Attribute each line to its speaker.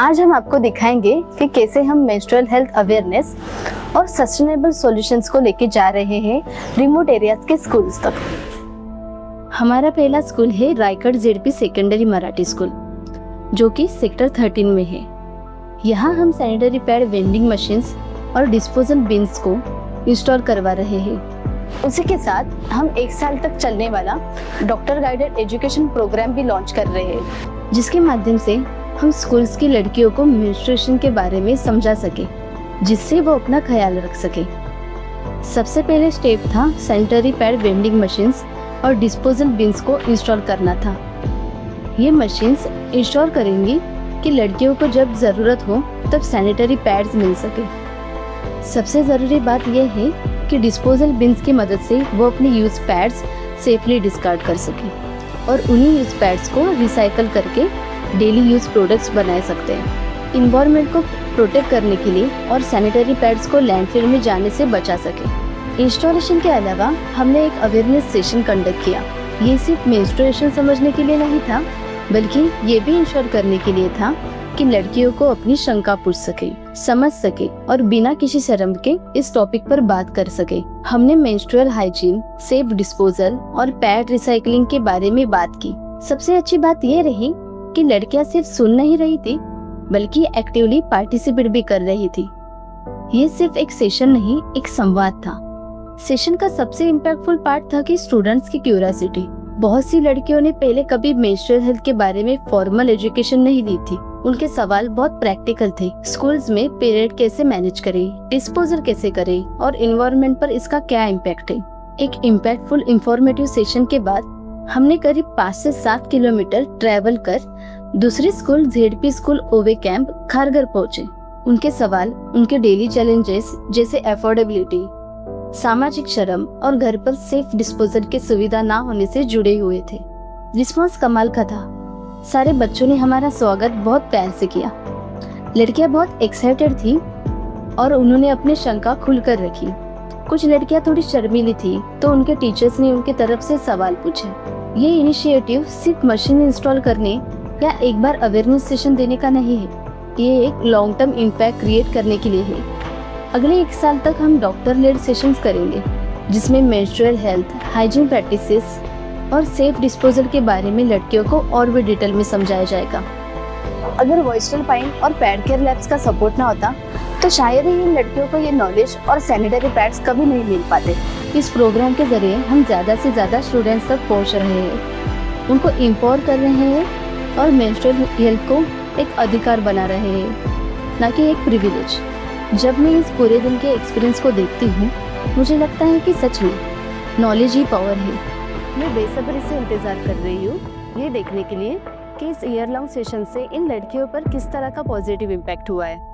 Speaker 1: आज हम आपको दिखाएंगे कि कैसे हम मेंस्ट्रुअल हेल्थ अवेयरनेस और सस्टेनेबल सॉल्यूशंस को लेके जा रहे हैं रिमोट एरियाज के स्कूल्स तक। हमारा पहला स्कूल है Raigarh ZP secondary Marathi school, जो कि सेक्टर 13 में है। यहाँ हम सैनिटरी पैड वेंडिंग मशीन्स और डिस्पोजल बिन्स को इंस्टॉल करवा रहे हैं। उसी के साथ हम 1 साल तक चलने वाला डॉक्टर गाइडेड एजुकेशन प्रोग्राम भी लॉन्च कर रहे हैं, जिसके माध्यम से हम स्कूल्स की लड़कियों को मेंस्ट्रुएशन के बारे में समझा सके, जिससे वो अपना ख्याल रख सके। सबसे पहले स्टेप था सैनिटरी पैड वेंडिंग मशीन्स और डिस्पोजल बिन्स को इंस्टॉल करना था। ये मशीन्स इंस्टॉल करेंगी कि लड़कियों को जब ज़रूरत हो तब सैनिटरी पैड्स मिल सके। सबसे ज़रूरी बात यह है कि डिस्पोजल बिन्स की मदद से वो अपने यूज़ पैड्स सेफली डिस्कार्ड कर सके और उन्हीं यूज़ पैड्स को रिसाइकल करके डेली यूज़ प्रोडक्ट्स बना सकते हैं। इन्वायरमेंट को प्रोटेक्ट करने के लिए और सैनिटरी पैड्स को लैंडफिल में जाने से बचा सके। इंस्टॉलेशन के अलावा हमने एक अवेयरनेस सेशन कंडक्ट किया। ये सिर्फ मेंस्ट्रुएशन समझने के लिए नहीं था, बल्कि ये भी इंश्योर करने के लिए था कि लड़कियों को अपनी शंका पूछ सके, समझ सके और बिना किसी शर्म के इस टॉपिक पर बात कर सके। हमने मेंस्ट्रुअल हाइजीन, सेफ डिस्पोजल और पैड रिसाइकलिंग के बारे में बात की। सबसे अच्छी बात ये रही कि लड़कियां सिर्फ सुन नहीं रही थी, बल्कि एक्टिवली पार्टिसिपेट भी कर रही थी। ये सिर्फ एक सेशन नहीं, एक संवाद था। सेशन का सबसे इम्पैक्टफुल पार्ट था कि स्टूडेंट्स की क्यूरियोसिटी। बहुत सी लड़कियों ने पहले कभी मेंस्ट्रुअल हेल्थ के बारे में फॉर्मल एजुकेशन नहीं ली थी। उनके सवाल बहुत प्रैक्टिकल थे। स्कूल्स में पीरियड कैसे मैनेज करें, डिस्पोजल कैसे करें और एनवायरनमेंट पर इसका क्या इम्पैक्ट है। एक इम्पैक्टफुल इंफॉर्मेटिव सेशन के बाद हमने करीब 5 से 7 किलोमीटर ट्रैवल कर दूसरी school ZP school Owe camp Kharghar पहुंचे। उनके सवाल उनके डेली चैलेंजेस जैसे अफोर्डेबिलिटी, सामाजिक शर्म और घर पर सेफ डिस्पोजल की सुविधा ना होने से जुड़े हुए थे। रिस्पॉन्स कमाल का था। सारे बच्चों ने हमारा स्वागत बहुत प्यार से किया। लड़कियां बहुत एक्साइटेड थी और उन्होंने अपनी शंका खुलकर रखी। कुछ लड़कियां थोड़ी शर्मीली थी, तो उनके टीचर्स ने उनके तरफ से सवाल पूछे। ये इनिशिएटिव सिर्फ मशीन इंस्टॉल करने या एक बार अवेयरनेस सेशन देने का नहीं है, ये एक लॉन्ग टर्म इम्पैक्ट क्रिएट करने के लिए है। अगले 1 साल तक हम डॉक्टर लेड सेशंस करेंगे, जिसमें मेंस्ट्रुअल हेल्थ, हाइजीन प्रैक्टिसेस और सेफ डिस्पोजल के बारे में लड़कियों को और भी डिटेल में समझाया जाएगा। अगर वॉइस्टल पाइन और पैड केयर लैब्स का सपोर्ट ना होता तो शायद ही इन लड़कियों को ये नॉलेज और सैनिटरी पैड्स कभी नहीं मिल पाते। इस प्रोग्राम के जरिए हम ज़्यादा से ज़्यादा स्टूडेंट्स तक पहुँच रहे हैं, उनको एम्पावर कर रहे हैं और मेंस्ट्रुअल हेल्थ को एक अधिकार बना रहे हैं, ना कि एक प्रिविलेज। जब मैं इस पूरे दिन के एक्सपीरियंस को देखती हूँ, मुझे लगता है कि सच में नॉलेज ही पावर है। मैं बेसब्री से इंतज़ार कर रही हूँ ये देखने के लिए कि इस ईयर लॉन्ग सेशन से इन लड़कियों पर किस तरह का पॉजिटिव इम्पैक्ट हुआ है।